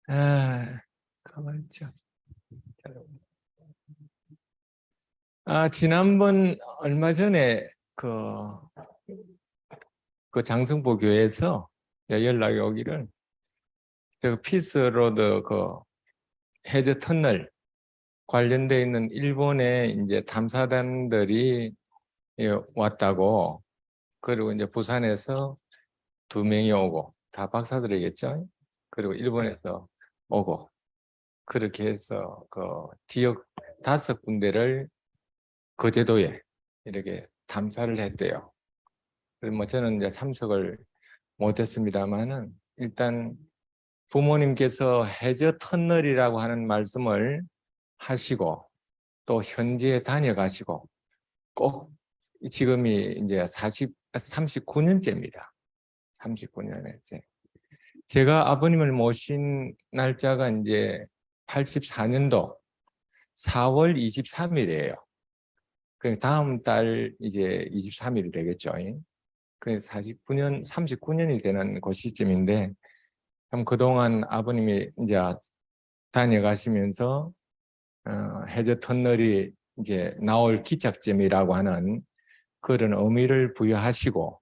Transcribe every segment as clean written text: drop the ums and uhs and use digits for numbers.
가만 있자. 지난번 얼마 전에 그 장성보 교회에서 연락이 오기를 피스로드 해저 터널 관련돼 있는 일본의 이제 탐사단들이 왔다고. 그리고 이제 부산에서 2명이 오고 다 박사들이겠죠. 그리고 일본에서 오고 그렇게 해서 지역 5군데를 거제도에 이렇게 탐사를 했대요. 그래서 뭐 저는 이제 참석을 못했습니다만은 일단 부모님께서 해저 터널이라고 하는 말씀을 하시고 또 현지에 다녀가시고 꼭 지금이 이제 39년째입니다. 39년째. 제가 아버님을 모신 날짜가 이제 84년도 4월 23일이에요. 그 다음 달 이제 23일이 되겠죠. 그 39년이 되는 그 시점인데, 참 그동안 아버님이 이제 다녀가시면서 해저 터널이 이제 나올 기착점이라고 하는 그런 의미를 부여하시고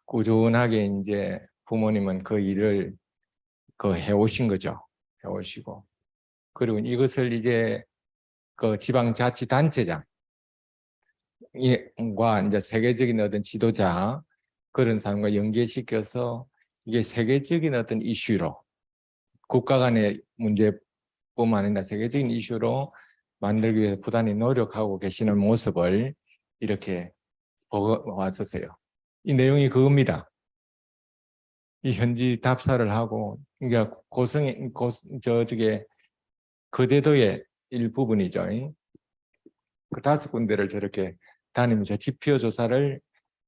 꾸준하게 이제 부모님은 그 일을 해오신 거죠. 해오시고 그리고 이것을 이제 지방자치단체장 과 이제 세계적인 어떤 지도자 그런 사람과 연계시켜서 이게 세계적인 어떤 이슈로 국가 간의 문제뿐만 아니라 세계적인 이슈로 만들기 위해서 부단히 노력하고 계시는 모습을 이렇게 보고 왔었어요. 이 내용이 그겁니다. 이 현지 답사를 하고 그러니까 저쪽에 거제도의 일부분이죠. 그 5군데를 저렇게 다니면서 지표 조사를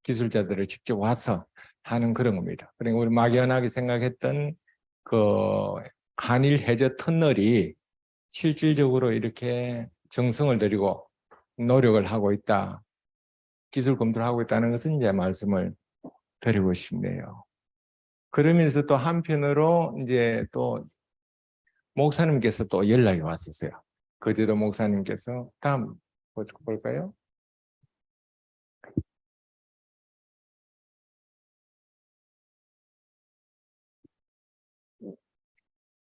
기술자들을 직접 와서 하는 그런 겁니다. 그러니까 우리 막연하게 생각했던 그 한일 해저 터널이 실질적으로 이렇게 정성을 들이고 노력을 하고 있다, 기술 검토를 하고 있다는 것은 이제 말씀을 드리고 싶네요. 그러면서 또 한편으로 이제 또 목사님께서 또 연락이 왔었어요. 거제도 목사님께서 다음 볼까요?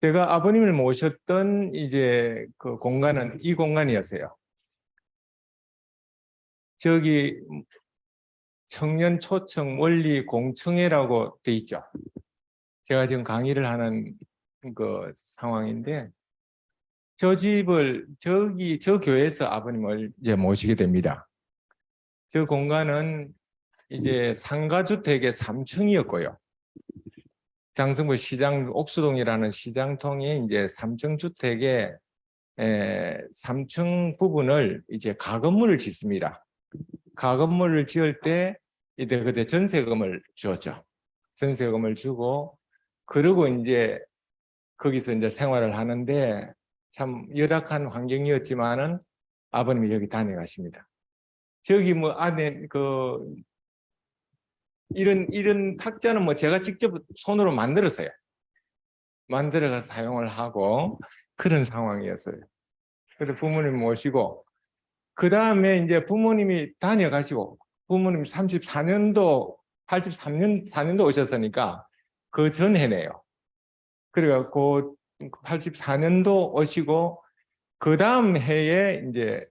제가 아버님을 모셨던 이제 그 공간은 이 공간이었어요. 저기 청년 초청 원리 공청회라고 돼 있죠. 제가 지금 강의를 하는 그 상황인데 저 집을 저 교회에서 아버님을 이제 모시게 됩니다. 저 공간은 이제 상가주택의 3층이었고요. 장성부 시장 옥수동이라는 시장통이 이제 3층 주택의 3층 부분을 이제 가건물을 짓습니다. 가건물을 지을 때 이때 그때 전세금을 주었죠. 전세금을 주고 그리고 이제 거기서 이제 생활을 하는데 참 열악한 환경이었지만은 아버님이 여기 다녀가십니다. 저기 뭐 안에 이런 탁자는 뭐 제가 직접 손으로 만들었어요. 만들어서 사용을 하고 그런 상황이었어요. 그래서 부모님 모시고 그 다음에 이제 부모님이 다녀가시고 부모님 34년도 4년도 오셨으니까 그 전해네요. 그래갖고 84년도 오시고 그 다음 해에 이제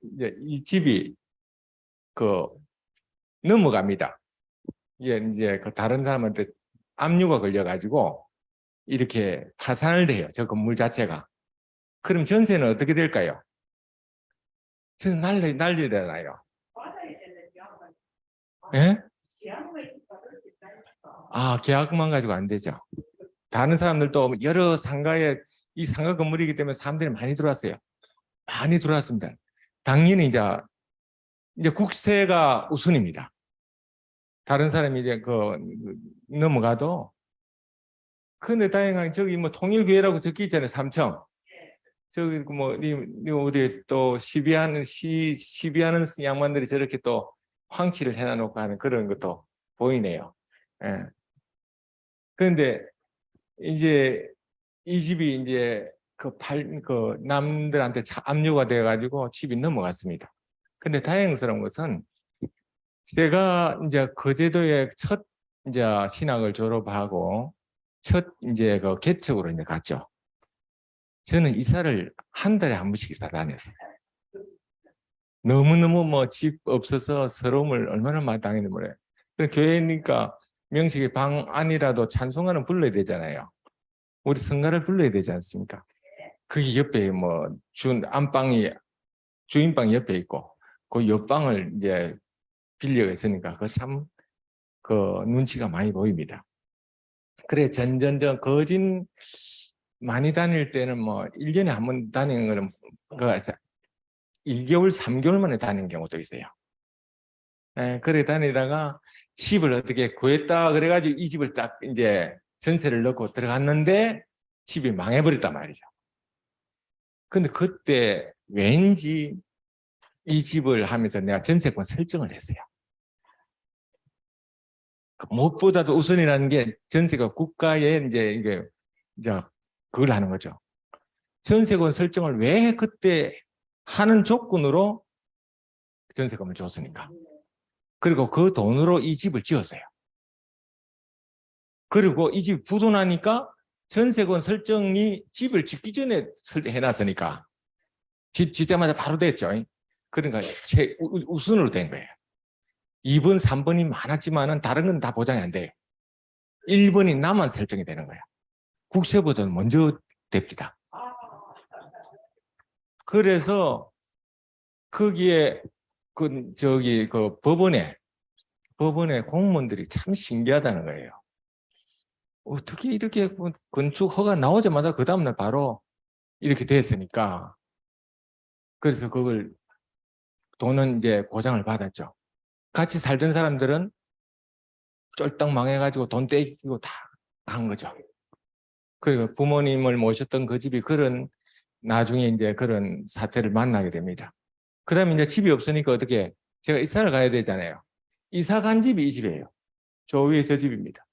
이 집이 넘어갑니다. 이게 이제 다른 사람한테 압류가 걸려가지고 이렇게 파산을 돼요. 저 건물 자체가. 그럼 전세는 어떻게 될까요? 저는 난리잖아요. 예? 계약만 가지고 안 되죠. 다른 사람들도 여러 상가에 이 상가 건물이기 때문에 사람들이 많이 들어왔어요. 많이 들어왔습니다. 당연히 이제 국세가 우선입니다. 다른 사람이 이제 넘어가도 근데 다행하게 저기 뭐 통일교회라고 적혀 있잖아요. 3층. 저기 뭐 우리 또 시비하는 양반들이 저렇게 또 황치를 해놔놓고 하는 그런 것도 보이네요. 예. 그런데 이제 이 집이 이제 그 남들한테 압류가 돼가지고 집이 넘어갔습니다. 근데 다행스러운 것은 제가 이제 거제도에 첫 이제 신학을 졸업하고 첫 이제 그 개척으로 이제 갔죠. 저는 이사를 한 달에 한 번씩 이사 다녔어요. 너무너무 뭐 집 없어서 서러움을 얼마나 많이 당했는지 몰라요. 교회니까 명식의 방 안이라도 찬송가는 불러야 되잖아요. 우리 성가를 불러야 되지 않습니까? 그게 옆에 뭐 안방이 주인방 옆에 있고 그 옆방을 이제 빌려가 있으니까 그 참 그 눈치가 많이 보입니다. 그래 전전전 거진 많이 다닐 때는 뭐 1년에 한 번 다니는 거는 그 1개월, 3개월 만에 다니는 경우도 있어요. 그래 다니다가 집을 어떻게 구했다 그래가지고 이 집을 딱 이제 전세를 넣고 들어갔는데 집이 망해버렸단 말이죠. 근데 그때 왠지 이 집을 하면서 내가 전세권 설정을 했어요. 무엇보다도 우선이라는 게 전세가 국가에 이제 그걸 하는 거죠. 전세권 설정을 왜 그때 하는 조건으로 전세금을 줬으니까. 그리고 그 돈으로 이 집을 지었어요. 그리고 이 집이 부도나니까 전세권 설정이 집을 짓기 전에 해놨으니까 짓자마자 바로 됐죠. 그러니까 우선으로 된 거예요. 2번, 3번이 많았지만은 다른 건 다 보장이 안 돼요. 1번이 나만 설정이 되는 거예요. 국세보다는 먼저 됩니다. 그래서 거기에 그 법원에 공무원들이 참 신기하다는 거예요. 어떻게 이렇게 건축 허가 나오자마자 그 다음날 바로 이렇게 됐으니까. 그래서 그걸 돈은 이제 보장을 받았죠. 같이 살던 사람들은 쫄딱 망해가지고 돈 떼기고 다 한 거죠. 그리고 부모님을 모셨던 그 집이 나중에 이제 그런 사태를 만나게 됩니다. 그 다음에 이제 집이 없으니까 어떻게 제가 이사를 가야 되잖아요. 이사 간 집이 이 집이에요. 저 위에 저 집입니다.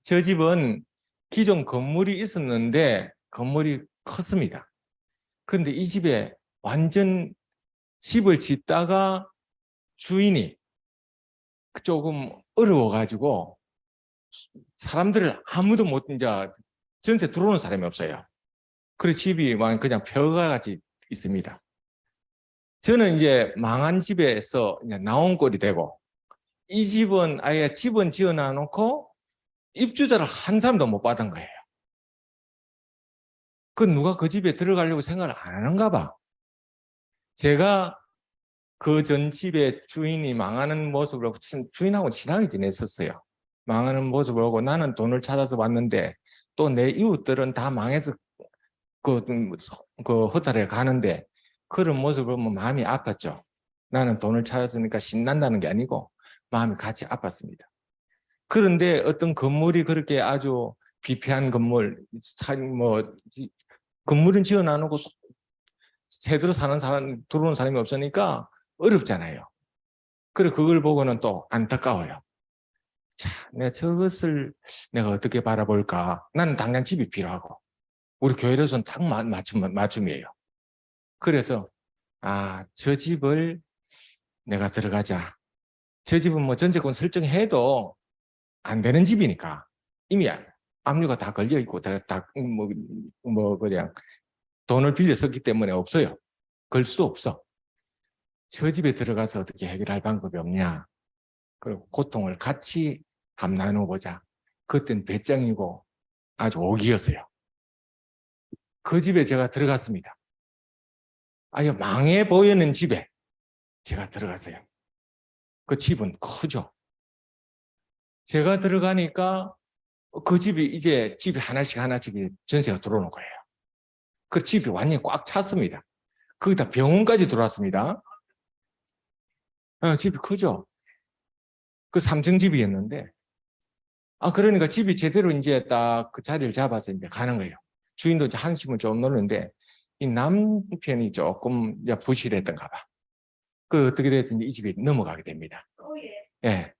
저 집은 기존 건물이 있었는데 건물이 컸습니다. 그런데 이 집에 완전 집을 짓다가 주인이 조금 어려워가지고 사람들을 아무도 이제 전세 들어오는 사람이 없어요. 그래서 집이 그냥 벼가같이 있습니다. 저는 이제 망한 집에서 이제 나온 꼴이 되고 이 집은 아예 집은 지어놔 놓고 입주자를 한 사람도 못 받은 거예요. 누가 그 집에 들어가려고 생각을 안 하는가 봐. 제가 그 전 집의 주인이 망하는 모습을 주인하고 친하게 지냈었어요. 망하는 모습을 보고 나는 돈을 찾아서 왔는데 또 내 이웃들은 다 망해서 그 허탈에 가는데 그런 모습을 보면 마음이 아팠죠. 나는 돈을 찾았으니까 신난다는 게 아니고 마음이 같이 아팠습니다. 그런데 어떤 건물이 그렇게 아주 비폐한 건물, 건물은 지어 놔놓고 제대로 사는 사람, 들어오는 사람이 없으니까 어렵잖아요. 그래 그걸 보고는 또 안타까워요. 자, 내가 어떻게 바라볼까? 나는 당장 집이 필요하고 우리 교회로서는 딱 맞춤이에요. 그래서 저 집을 내가 들어가자. 저 집은 뭐 전세권 설정해도 안 되는 집이니까 이미 압류가 다 걸려 있고 그냥 돈을 빌려 썼기 때문에 없어요. 걸 수도 없어. 저 집에 들어가서 어떻게 해결할 방법이 없냐. 그리고 고통을 같이 한번 나눠보자. 그땐 배짱이고 아주 오기였어요. 그 집에 제가 들어갔습니다. 아주 망해 보이는 집에 제가 들어갔어요. 그 집은 크죠. 제가 들어가니까 그 집이 이제 집이 하나씩 전세가 들어오는 거예요. 그 집이 완전히 꽉 찼습니다. 거기다 병원까지 들어왔습니다. 집이 크죠. 그 3층 집이었는데 그러니까 집이 제대로 이제 딱 그 자리를 잡아서 이제 가는 거예요. 주인도 이제 한숨을 좀 놓는데 이 남편이 조금 부실했던가 봐. 어떻게 됐든지 이 집이 넘어가게 됩니다. 예.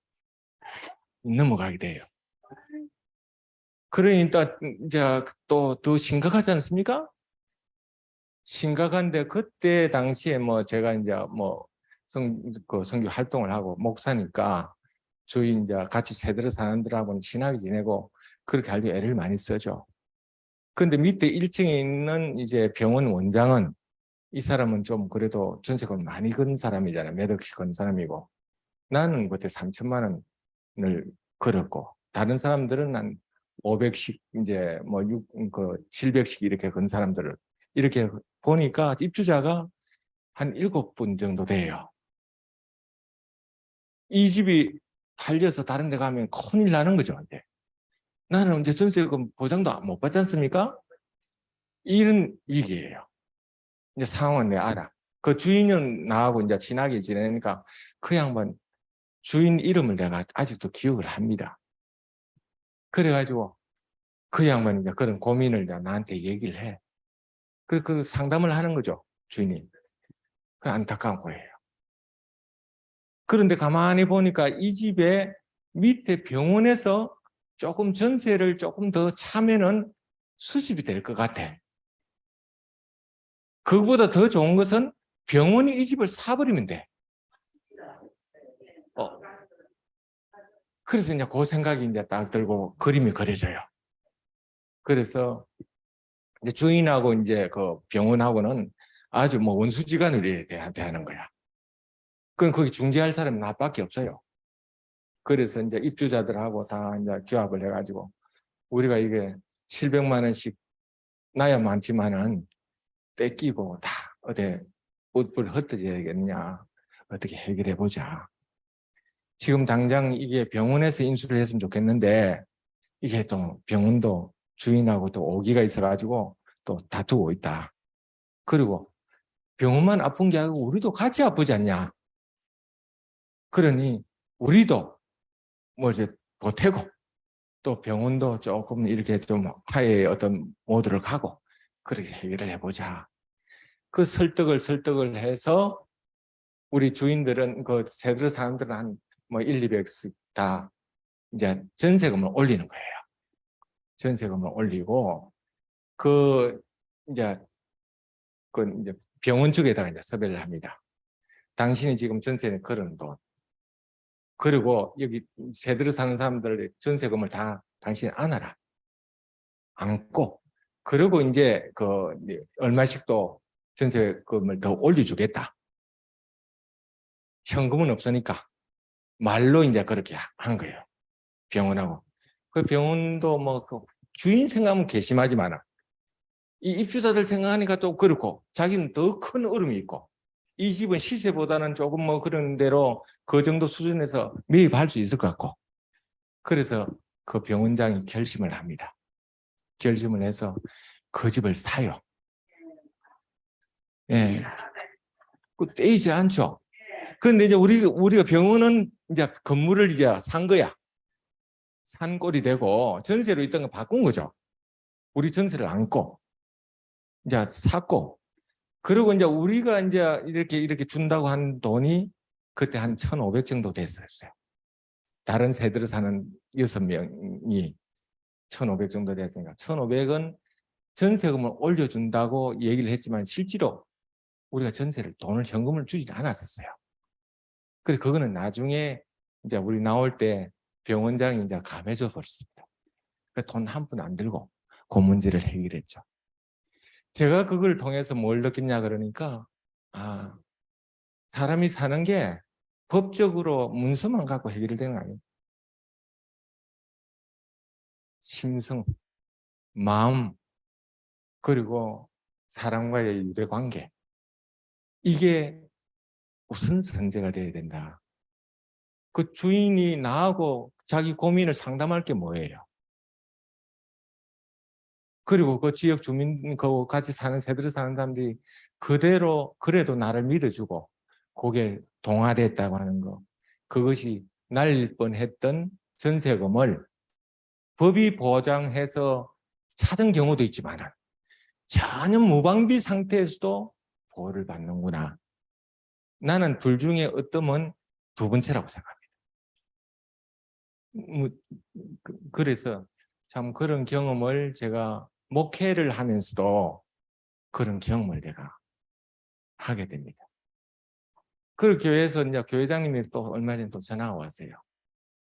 넘어가게 돼요. 그러니까 이제 또 더 심각하지 않습니까? 심각한데 그때 당시에 뭐 제가 이제 뭐 선교 활동을 하고 목사니까 저희 이제 같이 세대로 사람들하고는 친하게 지내고 그렇게 하려고 애를 많이 쓰죠. 근데 밑에 1층에 있는 이제 병원 원장은 이 사람은 좀 그래도 전세금 많이 건 사람이잖아요. 몇 억씩 건 사람이고 나는 그때 3천만 원을 걸었고 다른 사람들은 한 500씩 이제 뭐 700씩 이렇게 건 사람들을 이렇게 보니까 입주자가 한 7분 정도 돼요. 이 집이 팔려서 다른 데 가면 큰일 나는 거죠. 이제. 나는 이제 전세금 보장도 못 받지 않습니까? 이런 위기예요. 이제 상황은 내가 알아. 그 주인은 나하고 이제 친하게 지내니까 그 양반 주인 이름을 내가 아직도 기억을 합니다. 그래가지고 그 양반이 이제 그런 고민을 나한테 얘기를 해. 그 상담을 하는 거죠. 주인이. 그 안타까운 거예요. 그런데 가만히 보니까 이 집에 밑에 병원에서 조금 전세를 조금 더 차면은 수습이 될 것 같아. 그거보다 더 좋은 것은 병원이 이 집을 사버리면 돼. 어. 그래서 이제 그 생각이 이제 딱 들고 그림이 그려져요. 그래서 이제 주인하고 이제 그 병원하고는 아주 뭐 원수지간을 대하는 거야. 그럼 거기 중재할 사람이 나밖에 없어요. 그래서 이제 입주자들하고 다 이제 규합을 해가지고 우리가 이게 700만 원씩 나야 많지만은 뺏기고 다 어디 뿔뿔 흩어져야겠냐 어떻게 해결해 보자. 지금 당장 이게 병원에서 인수를 했으면 좋겠는데 이게 또 병원도 주인하고 또 오기가 있어가지고 또 다투고 있다. 그리고 병원만 아픈 게 아니고 우리도 같이 아프지 않냐. 그러니 우리도 뭐 이제 보태고 또 병원도 조금 이렇게 좀 화해의 어떤 모드를 가고 그렇게 해결을 해보자. 그 설득을 해서 우리 주인들은 그 세대 사람들은 한 뭐 1, 200씩 다 이제 전세금을 올리는 거예요. 전세금을 올리고 그 이제 이제 병원 측에다가 이제 섭외를 합니다. 당신이 지금 전세는 그런 돈. 그리고 여기 세대로 사는 사람들 전세금을 다 당신이 안아라. 안고. 그리고 이제 그 얼마씩 또 전세금을 더 올려주겠다. 현금은 없으니까 말로 이제 그렇게 한 거예요. 병원하고. 그 병원도 뭐 그 주인 생각하면 괘씸하지만 이 입주자들 생각하니까 또 그렇고 자기는 더 큰 어려움이 있고 이 집은 시세보다는 조금 뭐 그런 대로 그 정도 수준에서 매입할 수 있을 것 같고 그래서 그 병원장이 결심을 합니다. 결심을 해서 그 집을 사요. 예. 그 떼이지 않죠. 그런데 이제 우리가 병원은 이제 건물을 이제 산 거야. 산 꼴이 되고 전세로 있던 거 바꾼 거죠. 우리 전세를 안고 이제 샀고 그리고 이제 우리가 이제 이렇게 준다고 한 돈이 그때 한 1,500 정도 됐었어요. 다른 세대로 사는 6명이 1,500 정도 됐으니까 1,500은 전세금을 올려준다고 얘기를 했지만 실제로 우리가 돈을 현금을 주지 않았었어요. 그래서 그거는 나중에 이제 우리 나올 때 병원장이 이제 감해줘 버렸습니다. 돈 한 푼 안 들고 그 문제를 해결했죠. 제가 그걸 통해서 뭘 느꼈냐 그러니까 사람이 사는 게 법적으로 문서만 갖고 해결되는 거 아니에요. 심성, 마음, 그리고 사람과의 유대관계 이게 우선 선제가 돼야 된다. 그 주인이 나하고 자기 고민을 상담할 게 뭐예요? 그리고 그 지역 주민, 그 같이 사는 세대로 사는 사람들이 그대로 그래도 나를 믿어주고 그게 동화됐다고 하는 거. 그것이 날릴 뻔했던 전세금을 법이 보장해서 찾은 경우도 있지만 전혀 무방비 상태에서도 보호를 받는구나. 나는 둘 중에 어떠면 두 번째라고 생각합니다. 그래서 참 그런 경험을 제가 목회를 하면서도 그런 경험을 내가 하게 됩니다. 그 교회에서 이제 교회장님이 또 얼마 전에 또 전화가 왔어요.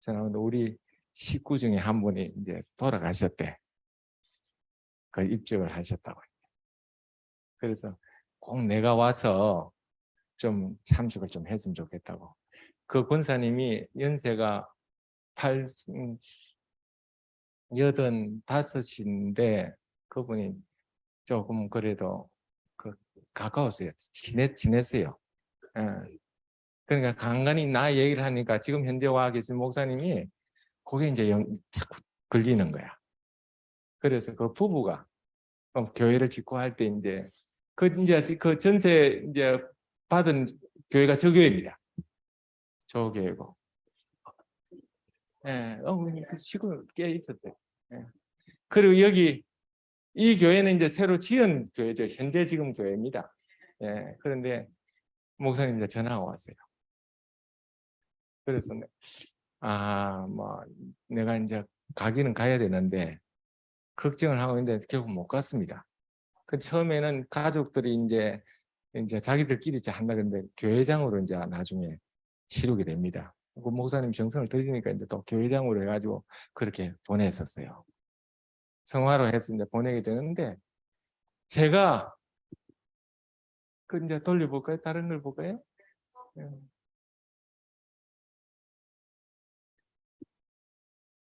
전화가 왔는데 우리 식구 중에 한 분이 이제 돌아가셨대. 그 입적을 하셨다고. 그래서 꼭 내가 와서 좀 참석을 좀 했으면 좋겠다고. 그 권사님이 연세가 85인데 그분이 조금 그래도 그 가까웠어요. 지냈어요. 예. 그러니까 간간히 나 얘기를 하니까 지금 현재 와 계신 목사님이 그게 이제 자꾸 걸리는 거야. 그래서 그 부부가 교회를 짓고 할 때 이제 그 전세 이제 받은 교회가 저 교회입니다. 저 교회고. 예, 그 시골 꽤 있었어요. 예. 그리고 여기 이 교회는 이제 새로 지은 교회죠. 현재 지금 교회입니다. 예, 그런데 목사님 이제 전화가 왔어요. 그래서 뭐 내가 이제 가기는 가야 되는데 걱정을 하고 있는데 결국 못 갔습니다. 그 처음에는 가족들이 이제 자기들끼리 한다 근데 교회장으로 이제 나중에 치르게 됩니다. 그 목사님 정성을 들이니까 이제 또 교회장으로 해가지고 그렇게 보냈었어요. 성화로 해서 이제 보내게 되는데 제가 그 이제 돌려볼까요? 다른 걸 볼까요?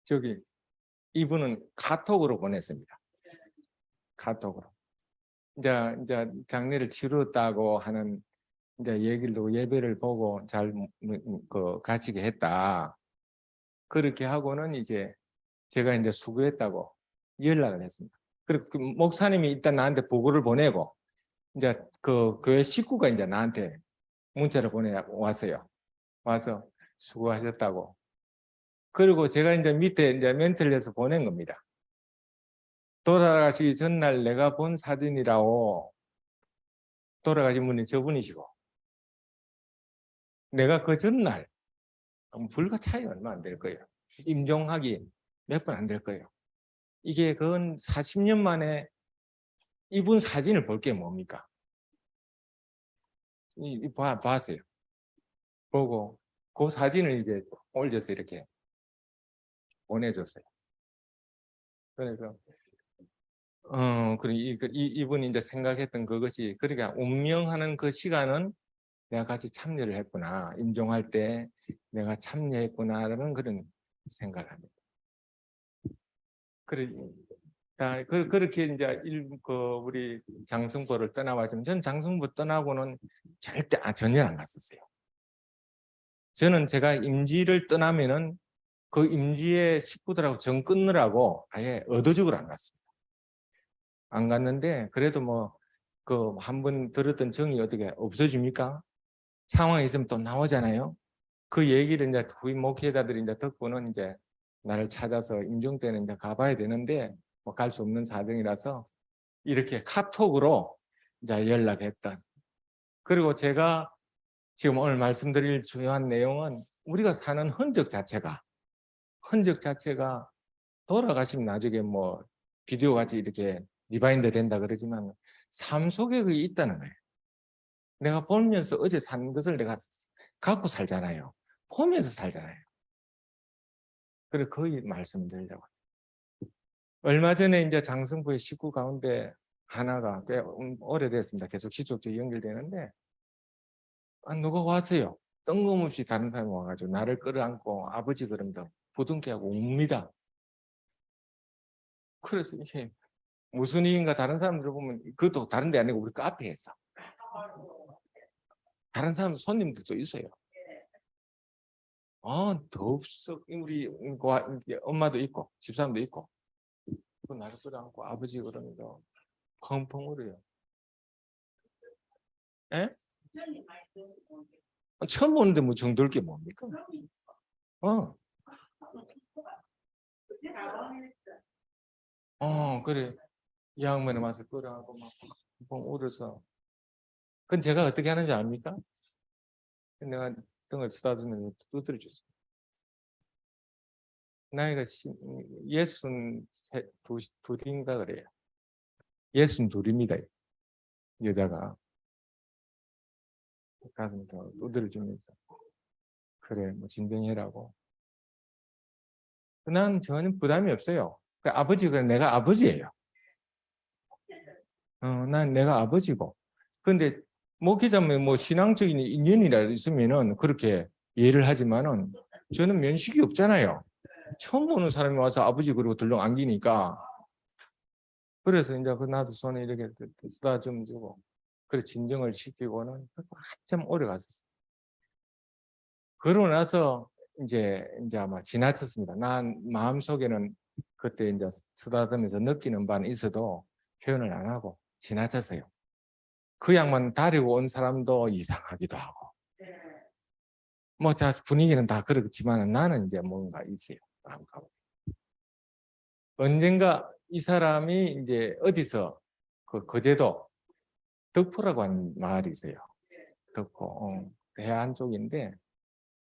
저기 이분은 카톡으로 보냈습니다. 카톡으로. 이제 장례를 치렀다고 하는 이제 얘기를 예배를 보고 잘 가시게 했다. 그렇게 하고는 이제 제가 이제 수고했다고 연락을 했습니다. 그리고 그 목사님이 일단 나한테 보고를 보내고 이제 그 교회 식구가 이제 나한테 문자를 보내 왔어요. 와서 수고하셨다고. 그리고 제가 이제 밑에 이제 멘트를 해서 보낸 겁니다. 돌아가시기 전날 내가 본 사진이라고. 돌아가신 분이 저분이시고 내가 그 전날 불과 차이 얼마 안 될 거예요. 임종하기 몇 번 안 될 거예요. 이게 그건 40년 만에 이분 사진을 볼 게 뭡니까? 봤어요. 보고 그 사진을 이제 올려서 이렇게 보내줬어요. 그래서 이분이 이제 생각했던 그것이 그러니까 운명하는 그 시간은 내가 같이 참여를 했구나. 임종할 때 내가 참여했구나라는 그런 생각을 합니다. 그렇게 이제 우리 장승보를 떠나와지만 전 장승보 떠나고는 절대 전혀 안 갔었어요. 저는 제가 임지를 떠나면은 그 임지의 식구들하고 정 끊느라고 아예 얻어죽으러 안 갔습니다. 안 갔는데 그래도 뭐 그 한 번 들었던 정이 어떻게 없어집니까? 상황이 있으면 또 나오잖아요. 그 얘기를 이제 후임 목회자들이 이제 듣고는 이제 나를 찾아서 임종 때는 이제 가봐야 되는데 뭐 갈 수 없는 사정이라서 이렇게 카톡으로 이제 연락했던. 그리고 제가 지금 오늘 말씀드릴 중요한 내용은 우리가 사는 흔적 자체가 돌아가시면 나중에 뭐 비디오 같이 이렇게 리바인드 된다 그러지만 삶 속에 그게 있다는 거예요. 내가 보면서 어제 산 것을 내가 갖고 살잖아요. 보면서 살잖아요. 그래 거의 말씀드리려고. 얼마 전에 이제 장성부의 식구 가운데 하나가 꽤 오래됐습니다. 계속 지속적으로 연결되는데 누가 왔어요. 뜬금없이 다른 사람이 와가지고 나를 끌어안고 아버지 그러면서 부둥켜하고 웁니다. 그래서 이게 무슨 일인가 다른 사람들 보면 그것도 다른 데 아니고 우리 카페에서 다른 사람 손님들도 있어요. 덥석 우리 엄마도 있고 집사람도 있고 나를 끌어안고 아버지 그러면서 펑펑 울어요. 에? 처음 보는데 뭐 정들 게 뭡니까? 어. 그래. 이 양반에 와서 끌어안고 막 펑펑 울어서. 그건 제가 어떻게 하는지 압니까? 내가 등을 쓰다듬으면 두드려 줬어. 나이가 62인가 그래요. 62입니다. 여자가 가슴을 더 두드려주면서 그래 뭐 진정해라고. 난 전혀 부담이 없어요. 아버지가 내가 아버지예요. 난 내가 아버지고. 그런데 목회자면 뭐 신앙적인 인연이라 있으면은 그렇게 이해를 하지만은 저는 면식이 없잖아요. 처음 보는 사람이 와서 아버지 그러고 들렁 안기니까. 그래서 이제 그 나도 손에 이렇게 쓰다 좀 주고 그래 진정을 시키고는 한참 오래 갔었어요. 그러고 나서 이제 아마 지나쳤습니다. 난 마음속에는 그때 이제 쓰다듬면서 느끼는 바는 있어도 표현을 안 하고 지나쳤어요. 그 양반 다리고 온 사람도 이상하기도 하고 뭐 자 분위기는 다 그렇지만 나는 이제 뭔가 있어요. 언젠가 이 사람이 이제 어디서 그 거제도 덕포라고 하는 마을이 있어요. 덕포 해안 쪽인데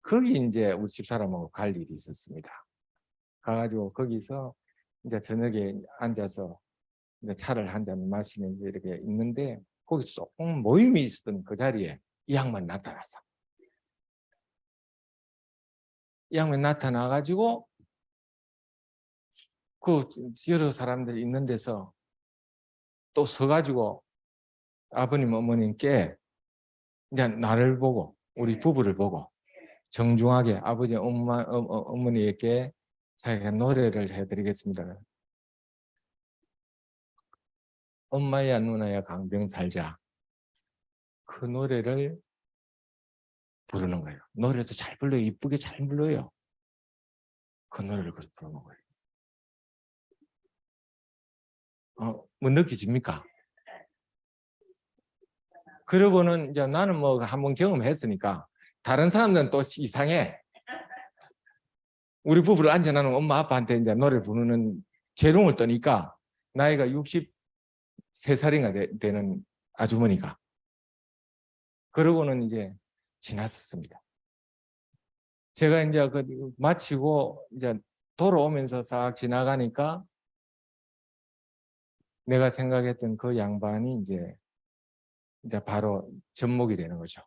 거기 이제 우리 집사람하고 갈 일이 있었습니다. 가가지고 거기서 이제 저녁에 앉아서 이제 차를 한 잔 마시면서 이렇게 있는데 거기 조금 모임이 있었던 그 자리에 이 양반 나타났어. 이 양반 나타나가지고 그 여러 사람들이 있는 데서 또 서가지고 아버님 어머님께 이제 나를 보고 우리 부부를 보고 정중하게 아버지 어머니에게 자기가 노래를 해드리겠습니다. 엄마야 누나야 강병 살자. 그 노래를 부르는 거예요. 노래도 잘 불러요. 이쁘게 잘 불러요. 그 노래를 부르는 거예요. 뭐 느끼십니까? 그러고는 이제 나는 뭐 한번 경험했으니까 다른 사람들은 또 이상해. 우리 부부를 앉혀놓은 엄마 아빠한테 이제 노래 부르는 재롱을 떠니까 나이가 63살인가 되는 아주머니가 그러고는 이제 지났었습니다. 제가 이제 그 마치고 이제 돌아오면서 싹 지나가니까 내가 생각했던 그 양반이 이제 바로 접목이 되는 거죠.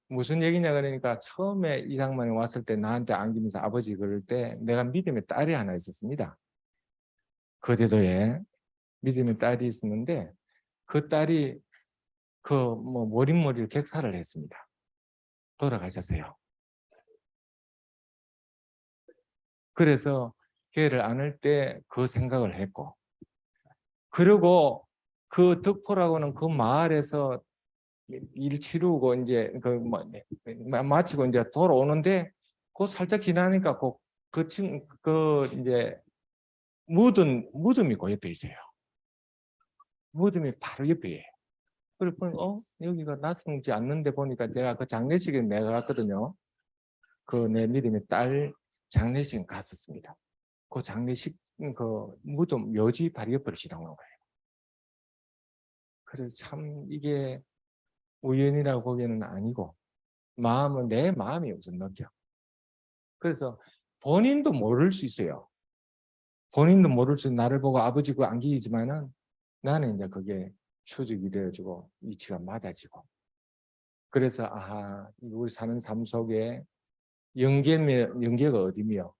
무슨 얘기냐 그러니까 처음에 이 양반이 왔을 때 나한테 안기면서 아버지 그럴 때 내가 믿음의 딸이 하나 있었습니다. 거제도에 믿음의 딸이 있었는데 그 딸이 그 뭐 머릿머리를 객사를 했습니다. 돌아가셨어요. 그래서 교회를 안을 때 그 생각을 했고 그리고 그 덕포라고는 그 마을에서 일 치르고 이제 마치고 이제 돌아오는데 그 살짝 지나니까 그 이제 무덤이 그 옆에 있어요. 무덤이 바로 옆에. 그래서 여기가 낯설지 않는데 보니까 제가 그 장례식에 내가 갔거든요. 그 내 믿음의 딸 장례식 갔었습니다. 그 장례식 그 무덤 묘지 바로 옆으로 지나오는 거예요. 그래서 참 이게 우연이라고 보기에는 아니고 마음은 내 마음이 우선 느껴. 그래서 본인도 모를 수 있어요. 본인도 모를 수 나를 보고 아버지고 안기지만은 나는 이제 그게 수직이 되어지고 위치가 맞아지고 그래서 우리 사는 삶 속에 연계가 어디며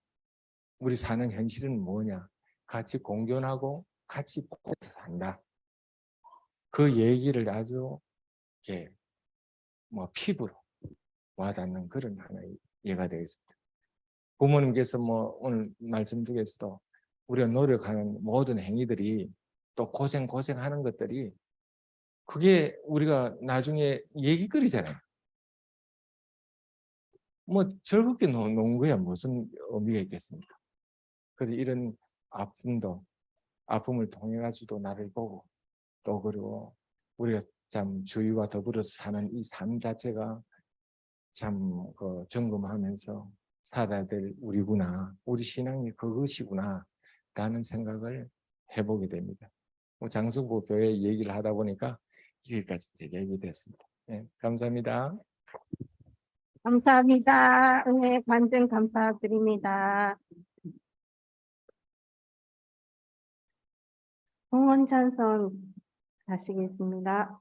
우리 사는 현실은 뭐냐 같이 공존하고 같이 산다. 그 얘기를 아주 이렇게 뭐 피부로 와닿는 그런 하나의 예가 되겠습니다. 부모님께서 뭐 오늘 말씀 중에서도 우리가 노력하는 모든 행위들이 또 고생하는 것들이 그게 우리가 나중에 얘기거리잖아요. 뭐 즐겁게 노는 거야 무슨 의미가 있겠습니까? 그래서 이런 아픔을 통해 가지고 나를 보고 또 그리고 우리가 참 주위와 더불어서 사는 이 삶 자체가 참 점검하면서 살아야 될 우리구나, 우리 신앙이 그것이구나 라는 생각을 해보게 됩니다. 장수부 교회 얘기를 하다 보니까 여기까지 얘기됐습니다. 네, 감사합니다. 감사합니다. 은혜 간증 감사드립니다. 응원 찬송 하시겠습니다.